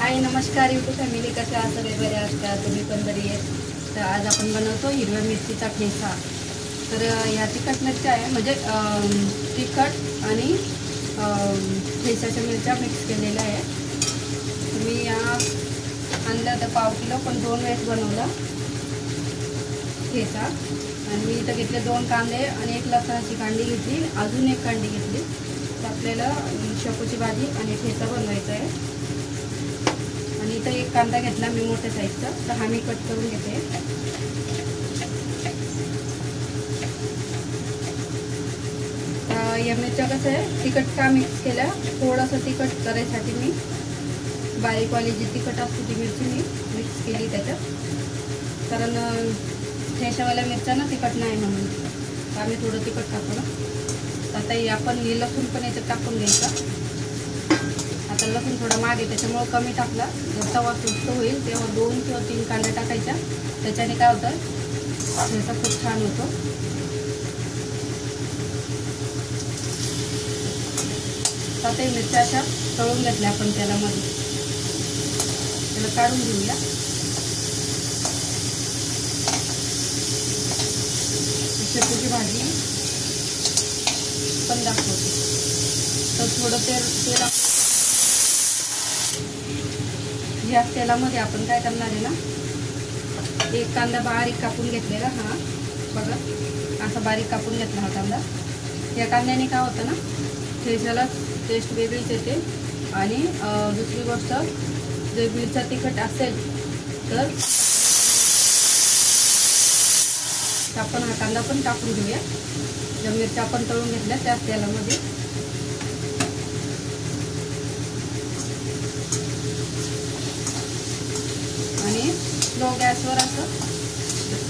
हाय नमस्कार YouTube family, कसे आहात? सगळे बरे असतात, तुम्ही पण बरी आहे. तर आज आपण बनवतो हिरव्या मिरचीचा ठेचा. तर ह्या तिखट मिरच्या आहे, म्हणजे तिखट आणि ठेच्याच्या मिरच्या मिक्स केलेल्या आहे. मी या आणल्या तर पाव किलो, पण 2 वेळेस बनवला ठेचा. आणि मी इथं घेतले 2 कांदे आणि 1 लसणाची कांडी घेतली, अजून 1 कांडी घेतली. तर आपल्याला शेपूची भाजी आणि ठेचा बनवायचा आहे. आणि इथं 1 कांदा घेतला मी मोठ्या साईजचा, तर हा मी कट करून घेते. या मिरच्या कसं आहे तिखट का मिक्स केल्या, थोडंसं तिखट करायसाठी मी बारीकवाली जी तिखट असते ती मिरची मी मिक्स केली त्याच्यात, कारण ठेच्यावाल्या मिरच्या ना तिखट नाही म्हणून. तर आम्ही थोडं तिखट टाकू ना. आता आपण हे लसूण पण याच्यात टाकून घ्यायचा. आता लसूण थोडा मागे त्याच्यामुळे कमी टाकला. जर तवा सुस्त होईल तेव्हा 2 किंवा 3 कांड्या टाकायच्या. त्याच्याने काय होतं, ठेचा खूप छान होतो. आता मिरच्या अशा तळून घेतल्या आपण तेलामध्ये. त्याला काढून घेऊया. शेपूची भाजी पण दाखवते. तर थोडं तेल या तेलामध्ये आपण काय करणार आहे ना, 1 कांदा बारीक कापून घेतलेला. हा बघा, असा बारीक कापून घेतला हा कांदा. या कांद्याने काय होतं ना, ठेच्याला टेस्ट वेगळीच येते. आणि दुसरी गोष्ट, जर मिरचा तिखट असेल तर आपण हा कांदा पण टाकून घेऊया. ज्या मिरच्या आपण तळून घेतल्या त्याच तेलामध्ये. आणि स्लो गॅसवर असं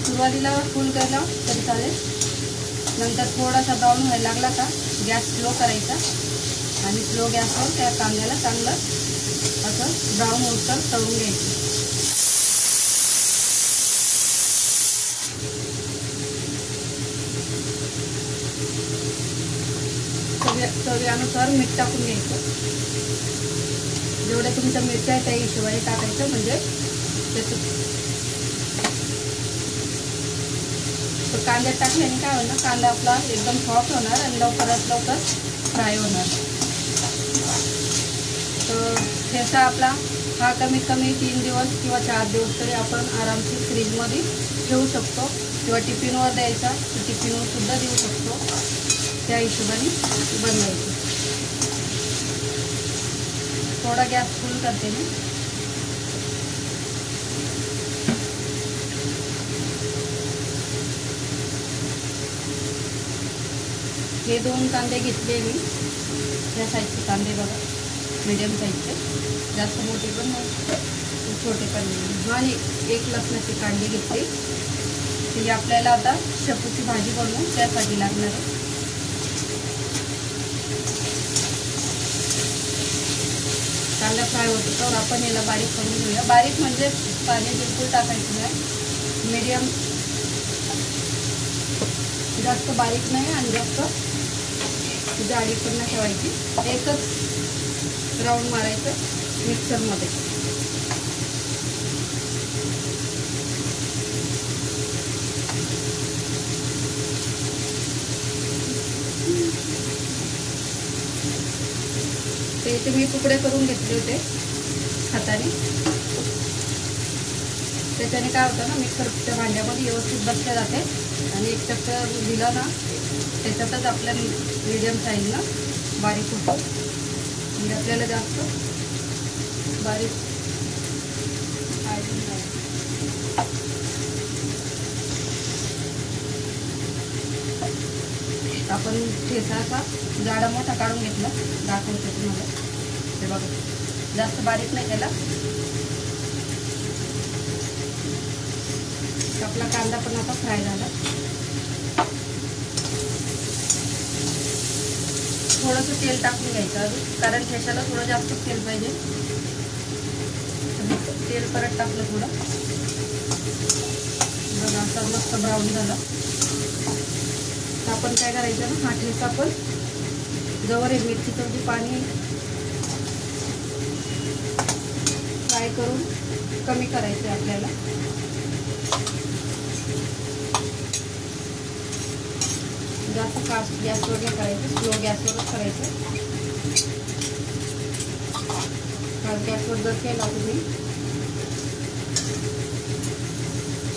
सुरुवातीला फुल केलं तरी चालेल. नंतर थोडासा ब्राऊन व्हायला लागला का गॅस स्लो करायचा आणि स्लो गॅसवर त्या कांद्याला चांगलं असं ब्राऊन होतं तळून घ्यायचं. चवीनुसार मीठ टाकून घ्यायचं. जेवढ्या तुमच्या मिरच्या आहे त्या हिशोबाने टाकायचं, म्हणजे त्याचं कांद्यात टाकल्याने काय होणार, कांदा आपला एकदम सॉफ्ट होणार आणि लवकरात लवकर फ्राय होणार. तर ठेचा आपला हा कमीत कमी 3 दिवस किंवा 4 दिवस तरी आपण आरामशीर फ्रीजमध्ये ठेवू शकतो, किंवा टिफिनवर द्यायचा तर टिफिनवर सुद्धा देऊ शकतो. त्या हिशोबाने बनवायचं. थोडा गॅस फुल करते मी. हे 2 कांदे घेतले मी, त्या साईजचे कांदे बघा, मीडियम साईजचे, जास्त मोठे पण नाही, छोटे पण नाही. आणि 1 लसणाची कांडी घेतली. ती आपल्याला आता शेपूची भाजी बनवून त्यासाठी लागणार आहे. कांदा फ्राय होतो तर आपण याला बारीक करून घेऊया. बारीक म्हणजे पाणी बिलकुल टाकायचं नाही, मीडियम, जास्त बारीक नाही आणि जास्त जाडी पण नाही ठेवायची. एकच राऊंड मारायचं मिक्सरमध्ये. ते इथे मी तुकडे करून घेतले होते हाताने. त्याच्याने काय होतं ना, मिक्सरच्या भांड्यामध्ये व्यवस्थित बसले जाते. आणि 1 चक्कर दिलं ना, त्याच्यातच आपल्या मीडियम साईजनं बारीक होतो. म्हणजे आपल्याला जास्त बारीक आपण ठेचा असा जाडा मोठा काढून घेतला, दाखवते तुम्हाला. हे बघा, जास्त बारीक नाही केला. आपला कांदा पण आता फ्राय झाला. थोडंसं तेल टाकून घ्यायचं अजून, कारण ठेच्याला थोडं जास्त तेल पाहिजे. तेल परत टाकलं थोडं. बघा आता मस्त ब्राऊन झाला. आपण काय करायचं ना, हा ठेचा पण जवळ मिरचीचं जे पाणी करून कमी करायचं आहे आपल्याला. जास्त फास्ट गॅसवर नाही करायचं, स्लो गॅसवरच करायचं. फास्ट गॅसवर जर केला तुम्ही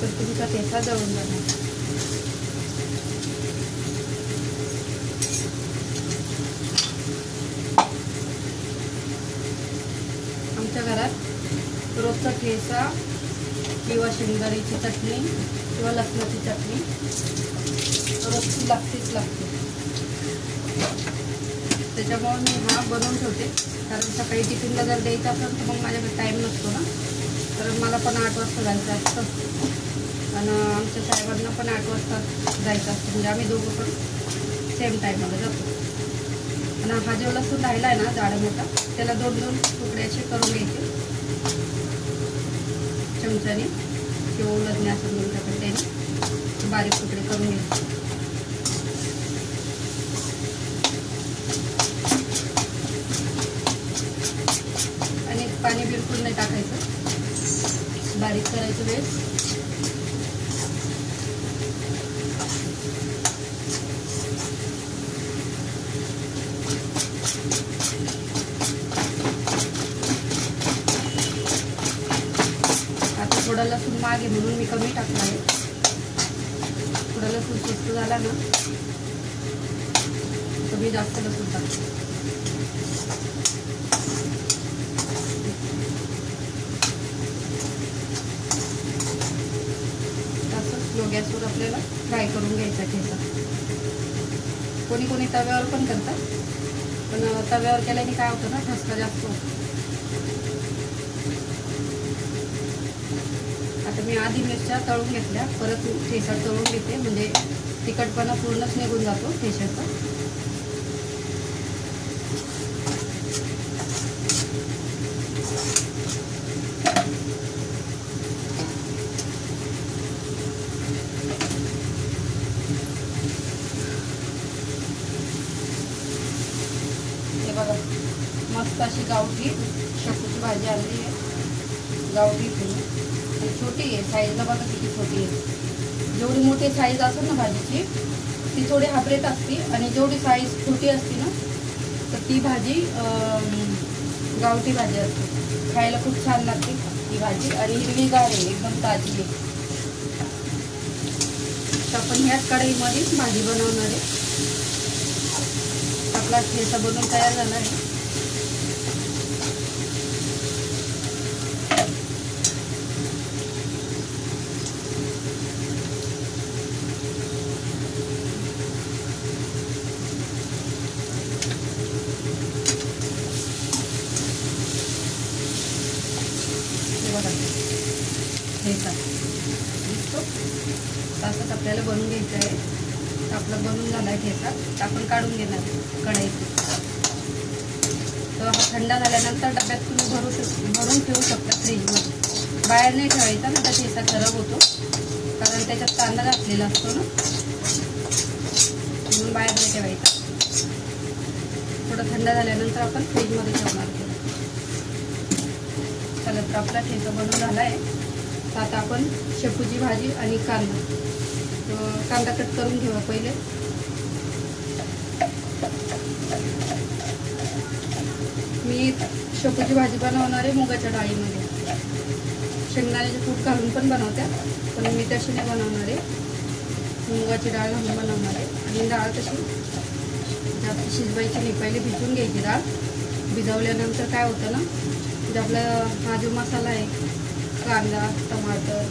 तर तुमचा ठेचा जळून जाणार. आमच्या घरात रोजचा ठेचा किंवा शेंगदाण्याची चटणी किंवा लसणाची चटणी रोजची लागतेच लागते. त्याच्यामुळे मी हा बनवून ठेवते, कारण सकाळी टिफिनला जर द्यायचं असेल तर मग माझ्याकडे टाईम नसतो ना. कारण मला पण 8 वाजता जायचं असतं आणि आमच्या साहेबांना पण 8 वाजता जायचं असतं. म्हणजे आम्ही दोघं पण सेम टाईमला जातो. आणि हा जो लसूण राहिला आहे ना जाडा मोठा, त्याला 2-2 तुकडे असे करून घ्यायचे चमच्याने किंवा उलटणे असं म्हणून टाकून त्याने बारीक तुकडे करून घ्यायचे. आणि पाणी बिलकुल नाही टाकायचं, बारीक करायचं वेळेस. थोडा लसूण मागे म्हणून मी कमी टाकला आहे. थोडा लसूण स्वस्त झाला ना तर मी जास्त लसूण टाकते. असं स्लो गॅसवर आपल्याला फ्राय करून घ्यायचा ठेचा. कोणी कोणी तव्यावर पण करतात, पण तव्यावर केल्याने काय होतं ना, ठसका जास्त होतो. आता मी आधी मिरच्या तळून घेतल्या, परत ठेचा तळून घेते, म्हणजे तिखटपणा पूर्णच निघून जातो ठेच्याचा. हे बघा, मस्त अशी गावठी शेपूची भाजी आणली आहे. गावठी छोटी आहे साईजला, बघा किती छोटी आहे. जेवढी मोठी साईज असेल ना भाजीची ती थोडी हायब्रेड असते, आणि जेवढी साईज छोटी असते ना तर ती भाजी गावठी भाजी असते. खायला खूप छान लागते ही भाजी, आणि हिरवीगार आहे, एकदम ताजी आहे. तर आपण ह्याच कढईमध्येच भाजी बनवणार आहे. आपला ठेचा बनवून तयार झाला आहे. ठेचा दिसतो तसंच आपल्याला बनवून घ्यायचं आहे. तर आपलं बनवून झाला आहे ठेचा, तर आपण काढून घेणार कढईतून. तर हा थंड झाल्यानंतर डब्यात तुम्ही भरून ठेवू शकता फ्रीजमध्ये. बाहेर नाही ठेवायचा ना, तर ठेचा खराब होतो, कारण त्याच्यात कांदा घातलेला असतो ना, म्हणून बाहेर नाही ठेवायचा. थोडं थंड झाल्यानंतर आपण फ्रीजमध्ये ठेवणार. चला, तर आपला ठेचा बनवून झाला आहे. तर आता आपण शेपूची भाजी आणि कांदा कट करून घेऊ पहिले. मी शेपूची भाजी बनवणार आहे मुगाच्या डाळीमध्ये. शेंगदाण्याचे कूट घालून पण बनवतात, पण मी तशी नाही बनवणार आहे. मुगाची डाळ घालून बनवणार आहे. आणि डाळ तशी जास्त शिजवायची नाही, पहिले भिजवून घ्यायची डाळ. भिजवल्यानंतर काय होतं ना, म्हणजे आपला हा जो मसाला आहे, कांदा, टमाटर,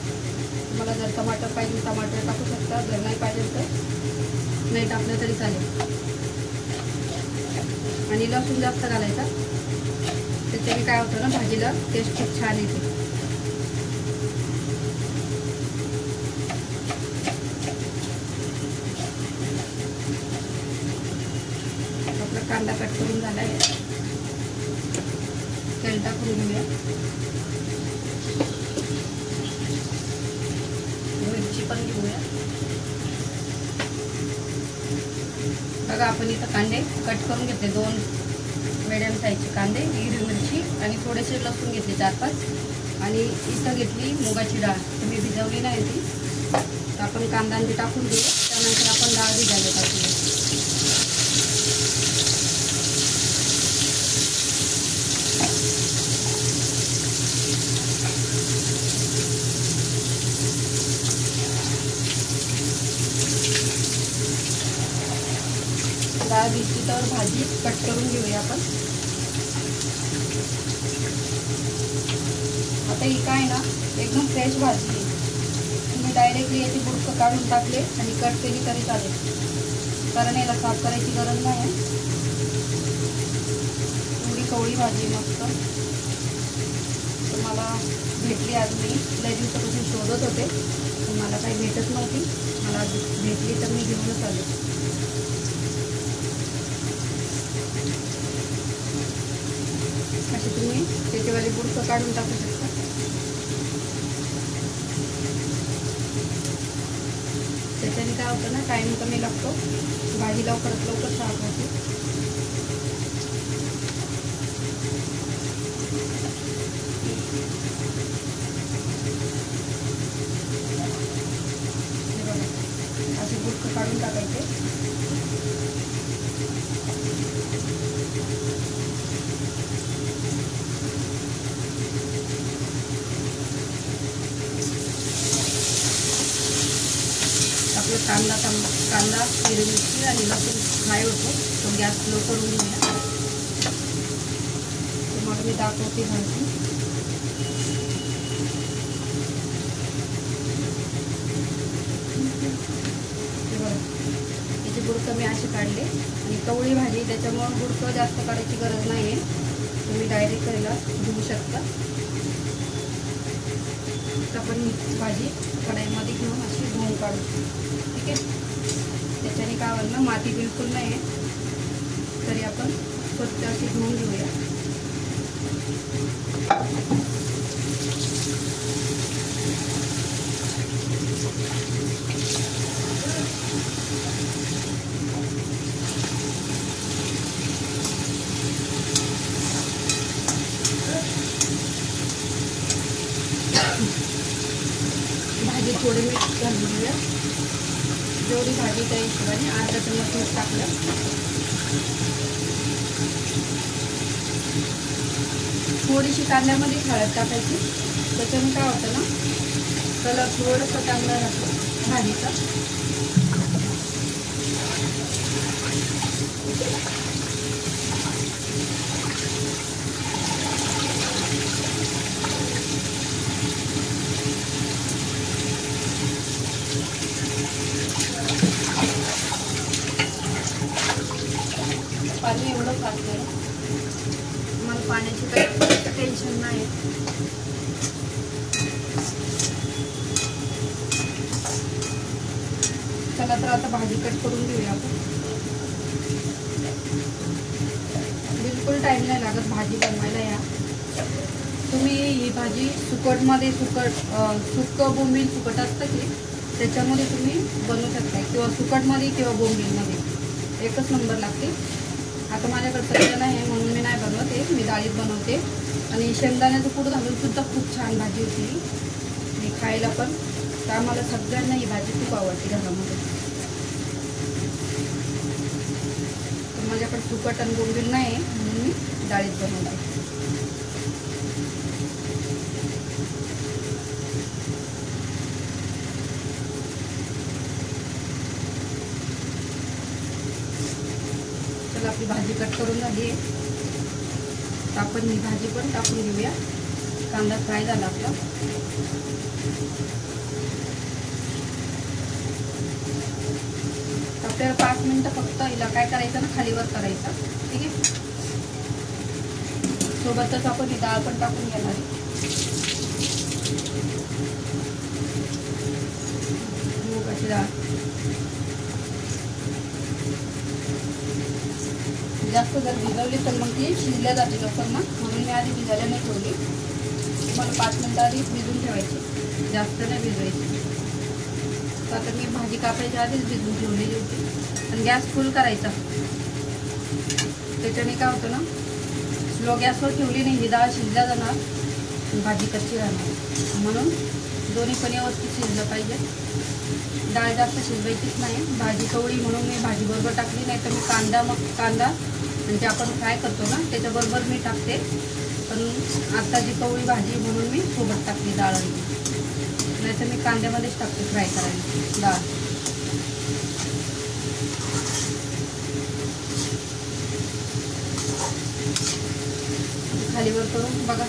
तुम्हाला जर टमाटर पाहिजे टमाटर टाकू शकता, जर नाही पाहिजे तर नाही टाकलं तरी चालेल. आणि लसूण जास्त घालायचा, त्याच्याने काय होतं ना, भाजीला टेस्ट खूप छान येते. आपला कांदा कट करून झाला आहे. तेल टाकून घेऊया. मिरची पण घेऊया. बघा, आपण इथं कांदे कट करून घेतले, 2 मीडियम साईजचे कांदे, हिरवी मिरची आणि थोडेसे लसूण घेतले 4-5 आणि इथं घेतली मुगाची डाळ. तुम्ही भिजवली नाही ती. तर आपण कांदा आणि टाकून देऊ. त्यानंतर आपण डाळ भिजायला टाकूया. डाळ भिजली तर भाजी कट करून घेऊया आपण. आता ही काय ना एकदम फ्रेश भाजी आहे. तुम्ही डायरेक्टली याची बुडकं काढून टाकले आणि कट केली तरी चालेल, कारण याला साफ करायची गरज नाही. एवढी कवळी भाजी मस्त तुम्हाला भेटली. आज मी लय दिवसापासून शोधत होते पण मला काही भेटत नव्हती. मला भेटली तर मी घेऊनच आले. अशी तुम्ही त्याच्यावाली बुडकं काढून टाकू शकता. त्याच्याने काय होतं ना, टाईम कमी लागतो, भाजी लवकरात लवकर साफ होते. असे बुडकं काढून टाकायचे. कांदा हिरवी मिरची आणि लसूण फ्राय होतो, तो गॅस स्लो करून घेऊया. मग मी दाखवते भाजी. त्याचे बुडकं मी असे काढले आणि कवळी भाजी त्याच्यामुळे बुडकं जास्त काढायची गरज नाही आहे. तुम्ही डायरेक्ट याला धुवू शकता. आपण भाजी कढईमध्ये घेऊन अशी धुवून काढू. ठीक आहे. त्याच्याने काय होईल ना, माती बिलकुल नाही आहे, तरी आपण स्वच्छ अशी धुवून घेऊया. भाजी थोडी मीठ घालून घेऊया. जेवढी भाजी त्या हिशोबाने अर्धा चमच मीठ टाकलं. थोडीशी कांद्यामध्ये हळद टाकायची. त्याच्याने काय होतं ना, कलर थोडंसं चांगला राहतो भाजीचा. पाणी एवढं पातळ, मला पाण्याची काही टेन्शन नाही. चला तर आता भाजी कट करून घेऊया आपण. बिलकुल टाईम नाही लागत भाजी बनवायला. या तुम्ही ही भाजी सुकटमध्ये सुकं बोंबील सुकट असतं की त्याच्यामध्ये तुम्ही बनवू शकता, किंवा सुकटमध्ये किंवा बोंबीलमध्ये एकच नंबर लागते. आता माझ्याकडे सध्या नाही आहे म्हणून मी नाही बनवते, मी डाळीत बनवते. आणि शेंगदाण्याचं कूट घालून सुद्धा खूप छान भाजी होती ही खायला पण. तर आम्हाला सगळ्यांना ही भाजी खूप आवडते घरामध्ये. तर माझ्याकडे सुकट आणि बोंबील नाही आहे म्हणून मी डाळीत बनवते. आपली भाजी कट करून झाली आहे. आपण ही भाजी पण टाकून घेऊया. कांदा फ्राय झाला आपला. आपल्याला 5 मिनिटं फक्त हिला काय करायचं ना, खालीवर करायचं. ठीक आहे. सोबतच आपण ही डाळ पण टाकून घेणार आहे. मुगाची डाळ जास्त जर भिजवली तर मग ती शिजल्या जाते लवकर ना, म्हणून मी आधी भिजायला नाही ठेवली. मला 5 मिनिटं आधी भिजून ठेवायची, जास्त नाही भिजवायची. तर आता मी भाजी कापायच्या आधीच भिजून ठेवलेली होती. आणि गॅस फुल करायचा. त्याच्याने काय होतं ना, लो गॅसवर ठेवली नाही ही डाळ शिजल्या जाणार, भाजी कच्ची राहणार. म्हणून दोन्ही पण व्यवस्थित शिजलं पाहिजे. डाळ जास्त शिजवायचीच नाही. भाजी कवळी म्हणून मी भाजी बरोबर टाकली, नाही तर मी कांदा म्हणजे आपण फ्राय करतो ना त्याच्याबरोबर मी टाकते. पण आता जी कवळी भाजी म्हणून मी सोबत टाकली डाळ, नाही तर मी कांद्यामध्येच टाकते फ्राय करायला डाळ. खालीवर करून बघा,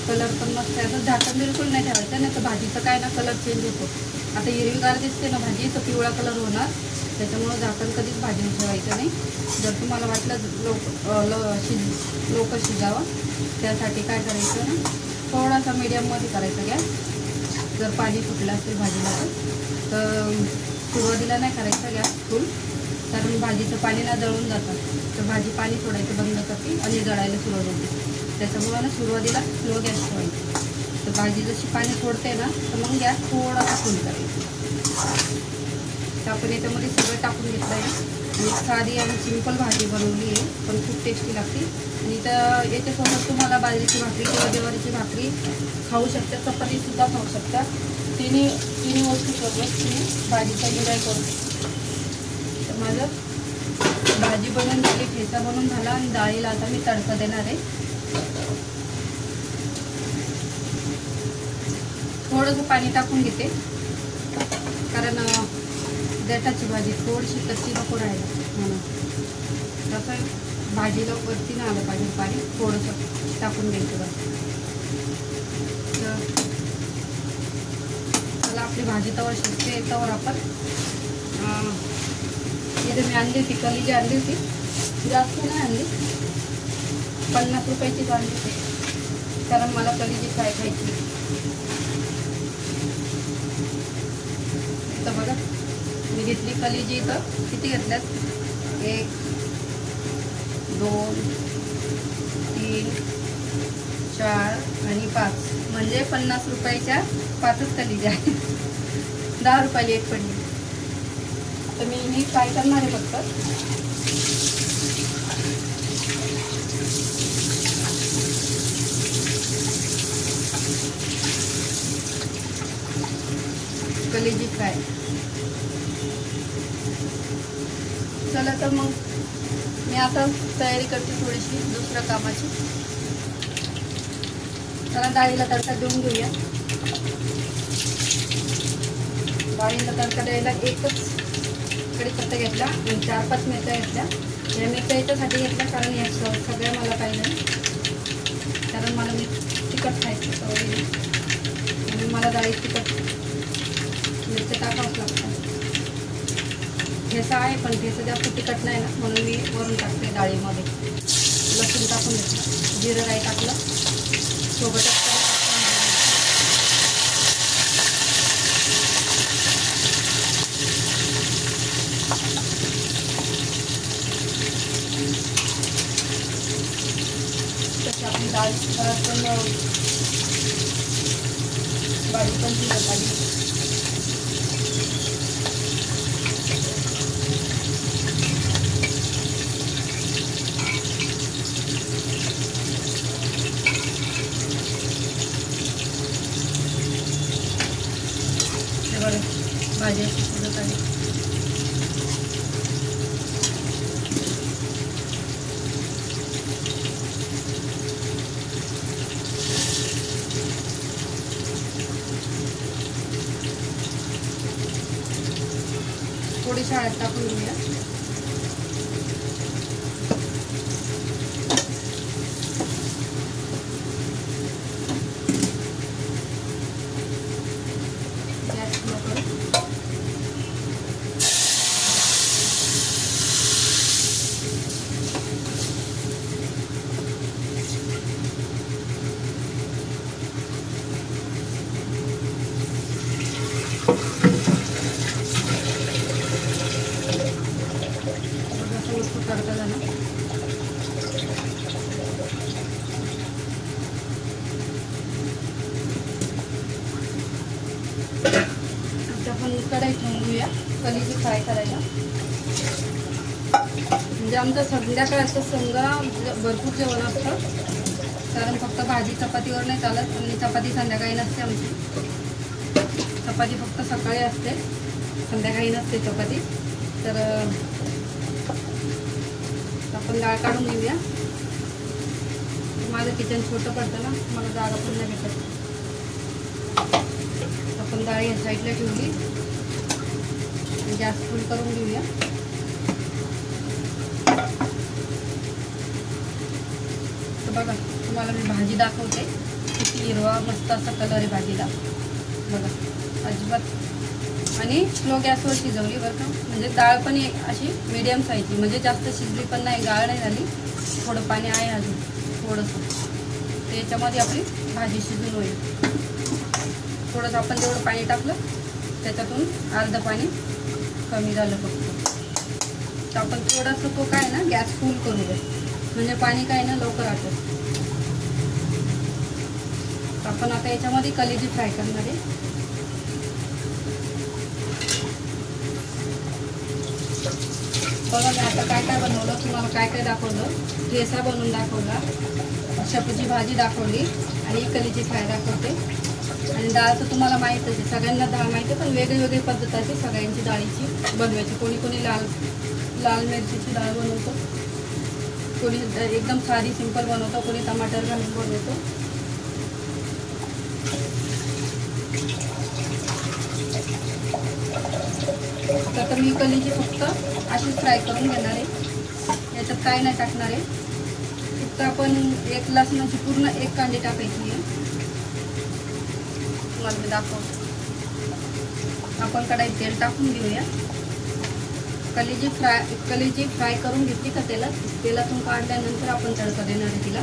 कलर पण मस्त आहे. असं झाकण बिलकुल नाही ठेवायचं, नाही तर भाजीचं काय ना कलर चेंज होतो. आता हिरवीगार दिसते ना भाजी, तर पिवळा कलर होणार. त्याच्यामुळं झाकण कधीच भाजी ठेवायचं नाही. जर तुम्हाला वाटलं लवकर शिजावं, त्यासाठी काय करायचं ना, थोडासा मीडियममध्ये करायचा गॅस. जर पाणी फुटलं असेल भाजीला तर सुरुवातीला नाही करायचं गॅस फुल, कारण भाजीचं पाणी ना जळून जातं. तर भाजी पाणी सोडायचं बंद करते आणि जळायला सुरुवात होते. त्याच्यामुळं ना सुरुवातीला स्लो गॅस ठेवायची. तर भाजी जशी पाणी सोडते ना, तर मग गॅस थोडासा फुल करायचा. तर आपण याच्यामध्ये सगळं टाकून घेतलं आहे आणि साधी आणि सिंपल भाजी बनवली आहे, पण खूप टेस्टी लागते. आणि तर याच्यासोबत तुम्हाला बाजरीची भाकरी किंवा ज्वारीची भाकरी खाऊ शकता, चपातीसुद्धा खाऊ शकता. तिन्ही वस्तूसोबत तुम्ही भाजीचा गिराय करू. तर माझं भाजी बनवून झाली, ठेचा बनवून झाला आणि डाळीला आता मी तडका देणार आहे. थोडंसं पाणी टाकून घेते, कारण देठाची भाजी थोडीशी कच्ची नको राहायला म्हणून. तसं भाजीला वरती नाही आलं पाहिजे पाणी, थोडंसं टाकून द्यायचं बस. तर चला आपली भाजी तवर शिजते, तवर आपण इथे मी आणली होती कलिजी, आणली होती जास्त नाही आणली, 50 रुपयाचीच आणली होती, कारण मला कलिजी फ्राय खायची. तर बघा मी घेतली कलिजी. इथं किती घेतल्यात, 1 2 3 4 आणि 5, म्हणजे 50 रुपयाच्या 5च कलिजी आहे. 10 रुपयाला 1 पडली. तर मी ही फ्राय करणार आहे फक्त. कलेजी फ्राय. चला तर मग मी आता तयारी करते थोडीशी दुसऱ्या कामाची. चला डाळीला तडका देऊन घेऊया. डाळीला तडका द्यायला एकच कढीपत्ता घेतला आणि 4-5 मिरच्या घेतल्या. या मिरच्या याच्यासाठी घेतल्या कारण या सगळ्या मला पाहिजे, कारण मला तिखट खायचं सवय आणि मला डाळीत तिखट मिरच्या टाकावंच लागतं. ठेचा आहे पण ठेचा जास्त तिखट नाही ना, म्हणून मी वरून टाकते डाळीमध्ये. लसूण टाकून घेतलं, जिरं राई टाकलं, सोबतच आपली डाळ पण भाजी पण शिजत आली. भाजी शिजत आली. थोडीशी हळद टाकून घेऊया. गॅस स्लो करू. तडका झाला. आता आपण कढई ठेवून घेऊया कलिजी फ्राय करायला. म्हणजे आमचं संध्याकाळचं समजा भरपूर जेवण असतं, कारण फक्त भाजी चपातीवर नाही चालत आणि चपाती संध्याकाळी नसते आमची. चपाती फक्त सकाळी असते, संध्याकाळी नसते चपाती. तर आपण डाळ काढून घेऊया. माझं किचन छोटं पडतं ना, मला जागा पण नाही भेटत. आपण डाळ या साईडला ठेवली, गॅस फुल करून घेऊया. तर बघा, तुम्हाला मी भाजी दाखवते. किती हिरवा मस्त असा कलर आहे भाजीला बघा, अजिबात. आणि स्लो गॅसवर शिजवली बरं का, म्हणजे डाळ पण अशी मीडियम साईजची, म्हणजे जास्त शिजली पण नाही, गाळ नाही झाली. थोडं पाणी आहे अजून थोडंसं, त्याच्यामध्ये आपली भाजी शिजून होईल. थोडंसं आपण जेवढं पाणी टाकलं त्याच्यातून अर्धं पाणी कमी झालं फक्त. तर आपण थोडंसं तो काय ना गॅस फुल करू द्या, म्हणजे पाणी काय ना लवकर आटत. आपण आता याच्यामध्ये कलेजी फ्राय करणार आहे. बघा मी आता काय काय बनवलं, तुम्हाला काय काय दाखवलं. ठेचा बनवून दाखवला, शेपूची भाजी दाखवली आणि कलेजी फ्राय दाखवते. आणि डाळ तर तुम्हाला माहीतच आहे, सगळ्यांना डाळ माहिती आहे, पण वेगळी वेगळी पद्धत आहे सगळ्यांची डाळीची बनवायची. कोणी कोणी लाल मिरचीची डाळ बनवतो, कोणी एकदम साधी सिंपल बनवतो, कोणी टमाटर घालून बनवतो. तर मी कलेजी फक्त अशीच फ्राय करून घेणार आहे, याच्यात काय नाही टाकणार आहे. फक्त आपण एक लसणाची पूर्ण एक कांडी टाकायची आहे. तुम्हाला मी दाखवतो. आपण कढईत तेल टाकून घेऊया. कलेजी फ्राय करून घेतली का तेलातून काढल्यानंतर आपण तडका देणार आहे तिला,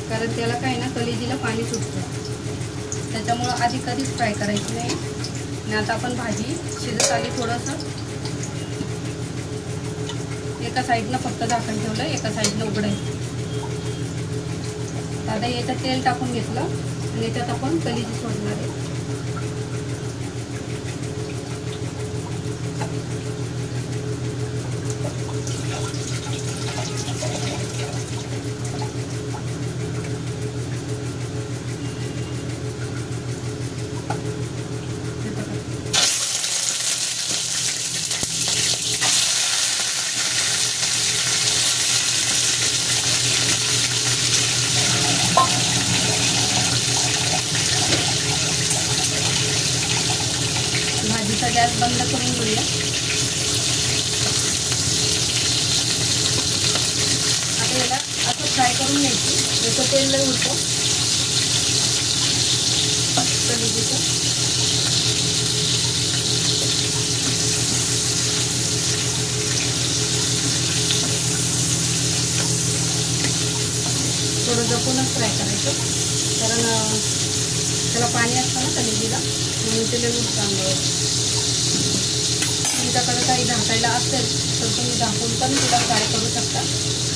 कारण त्याला काय ना कलेजीला पाणी सुटतं, त्याच्यामुळं आधी कधीच फ्राय करायची नाही. आणि आता आपण भाजी शिजत आली, थोडंसं एका साईडनं फक्त झाकण ठेवलं, एका साईडनं उघडायचं. आता याच्यात तेल टाकून घेतलं आणि याच्यात आपण कलेजी सोडणार आहे. भाजीचा गॅस बंद करून घेऊया. आता याला असं फ्राय करून घ्यायची, याचं तेल लय उडतं कलेजीचं. थोडं जपूनच फ्राय करायचं, कारण त्याला पाणी असतं ना कलेजीला, म्हणून ते लय उडतं अंगावर. तुमच्याकडे काही झाकायला असेल तर तुम्ही झाकून पण तिला फ्राय करू शकता.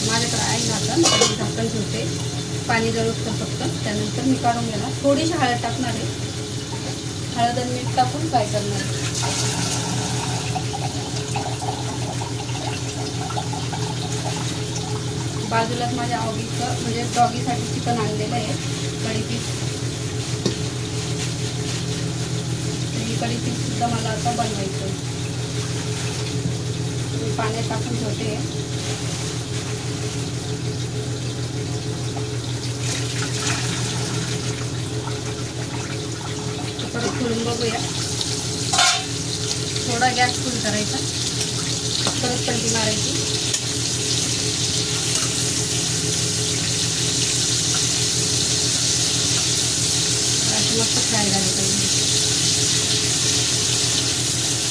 माझ्याकडे आहे झाकण, मी झाकण ठेवते, पाणी जळून फक्त. त्यानंतर मी काढून घेणार. थोडीशी हळद टाकणार आहे, हळद आणि मीठ टाकून फ्राय करणार आहे. बाजूलाच माझ्या आवडीचं म्हणजे डॉगीसाठी चिकन आणलेलं आहे, कढी पीस. कढी पीस सुद्धा मला आता बनवायचं. मी पाण्यात टाकून ठेवते. परत खोलून बघूया. थोडा गॅस फुल करायचा, परत पलटी मारायची. अशी मस्त फ्राय झाली पाहिजे.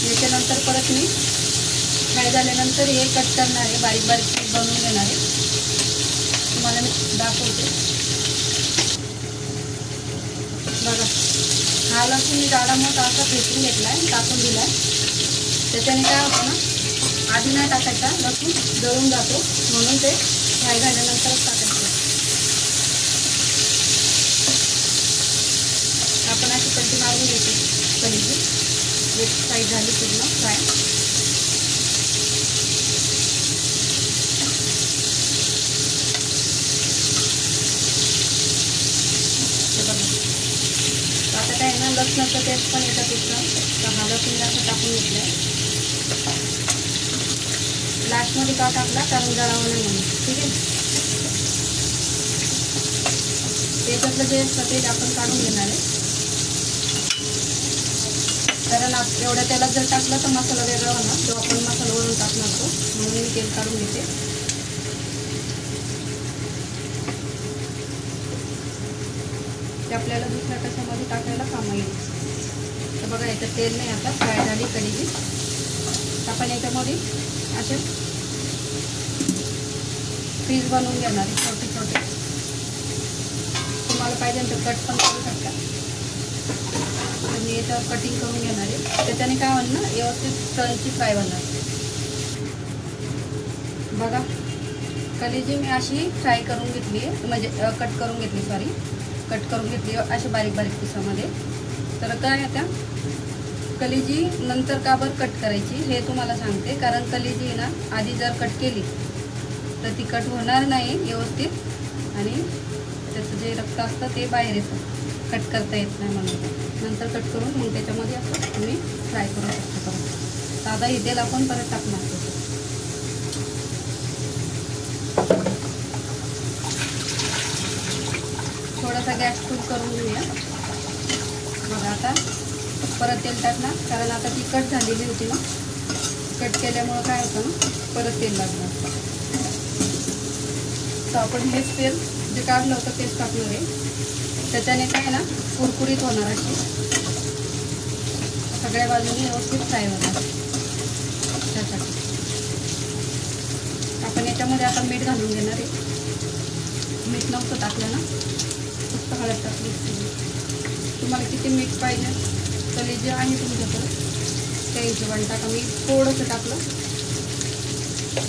याच्यानंतर परत मी फ्राय झाल्यानंतर हे कट करणार आहे, बारीक बारीक बनवून घेणार आहे. तुम्हाला मी दाखवते बघा. हा लसूण मी जाडा मोठा असा फेटून घेतला आहे, टाकून दिला आहे. त्याच्याने काय होतं ना, आधी नाही टाकायचा, लसूण जळून जातो, म्हणून ते फ्राय झाल्यानंतरच टाकायचं. आपण अशी पलटी मारून घ्यायची कलेजी. एक साईड झाली पूर्ण फ्राय. लसणाचं टेस्ट पण येतं तिथं. तर हा लसूण असं टाकून घेतलं. लास्टमध्ये का टाकला कारण जळावं नाही म्हणून. ठीक आहे. त्याच्यातलं जे असतं ते आपण काढून घेणार आहे, कारण एवढ्या तेलात जर टाकलं तर मसाला वेगळा होणार, जो आपण मसाला वरून टाकणार तो, म्हणून मी तेल काढून घेते. ते आपल्याला दुसऱ्या कशामध्ये टाकायला कामं येईल. तर बघा याच्यात तेल नाही, आता फ्राय झाली कढी. आपण याच्यामध्ये असे पीस बनवून घेणार आहे छोटे छोटे. तुम्हाला पाहिजे तर कट पण करू शकता. तर मी याच्यावर कटिंग करून घेणार आहे. त्याच्याने काय होणार ना, व्यवस्थित क्रंची फ्राय होणार. बघा कलेजी मी अशी फ्राय करून घेतली, म्हणजे कट करून घेतली अशी बारीक बारीक पिसामध्ये. तर काय आता कलेजी नंतर का बरं कट करायची हे तुम्हाला सांगते. कारण कलेजी ना आधी जर कट केली तर ती कट होणार नाही व्यवस्थित, आणि त्याचं जे रक्त असतं ते बाहेर येतं, कट करता येत नाही. म्हणून नंतर कट करून मग त्याच्यामध्ये असं तुम्ही फ्राय करू शकता. साधा ही तेल आपण परत टाकणार. थोडासा गॅस फुल करून घेऊया. बघा आता परत तेल टाकणार, कारण आता ती कट झालेली होती ना, कट केल्यामुळं काय होतं ना, परत तेल लागणार. तर आपण हेच तेल जे काढलं होतं तेच टाकणार आहे. त्याच्याने काय ना कुरकुरीत होणार, अशी सगळ्या बाजूने व्यवस्थित फ्राय होणार. त्यासाठी आपण याच्यामध्ये आता मीठ घालून घेणार आहे. मीठ नव्हतं टाकलं ना, फक्त हळद टाकली. तुम्हाला किती मीठ पाहिजे कलेजी आहे तुमच्याकडे त्या हिशोबाने टाका. मी थोडंसं टाकलं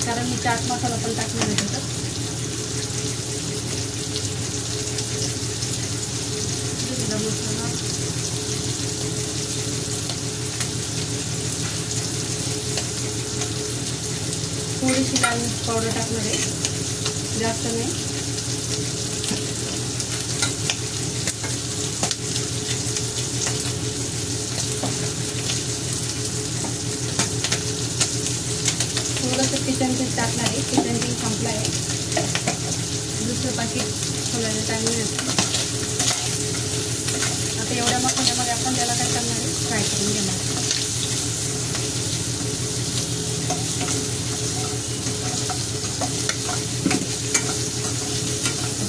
कारण मी चाट मसाला पण टाकणार आहे त्याच्यात. मसाला थोडीशी लाल मिरची पावडर टाकणार आहे, जास्त नाही. थोडंसं किचन किंग टाकणार आहे. किचन किंग संपला आहे, दुसरं पाकिट खोलायला टाइम नाही. आता एवढ्या मसाल्यामध्ये आपण त्याला काय करणार आहे, फ्राय करून घेणार.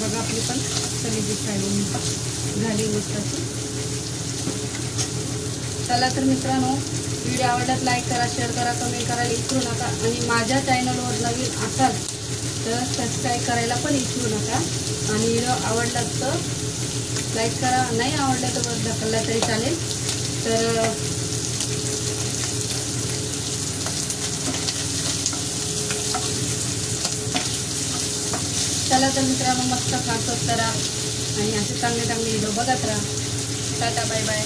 बघा आपली पण कलेजी फ्राय झाली मस्त. चला तर मित्रांनो, व्हिडिओ आवडल्यास लाईक करा, शेअर करा, कमेंट करायला विसरू नका. आणि माझ्या चॅनलवर नवीन असाल तर सबस्क्राईब करायला पण विसरू नका. आणि व्हिडिओ आवडला तर लाईक करा, नाही आवडलं तर ढकलला तरी चालेल. तर चला तर मित्रांनो, मस्त खा, स्वस्त करा आणि असे चांगले चांगले व्हिडिओ बघत राहा. Tata bye bye.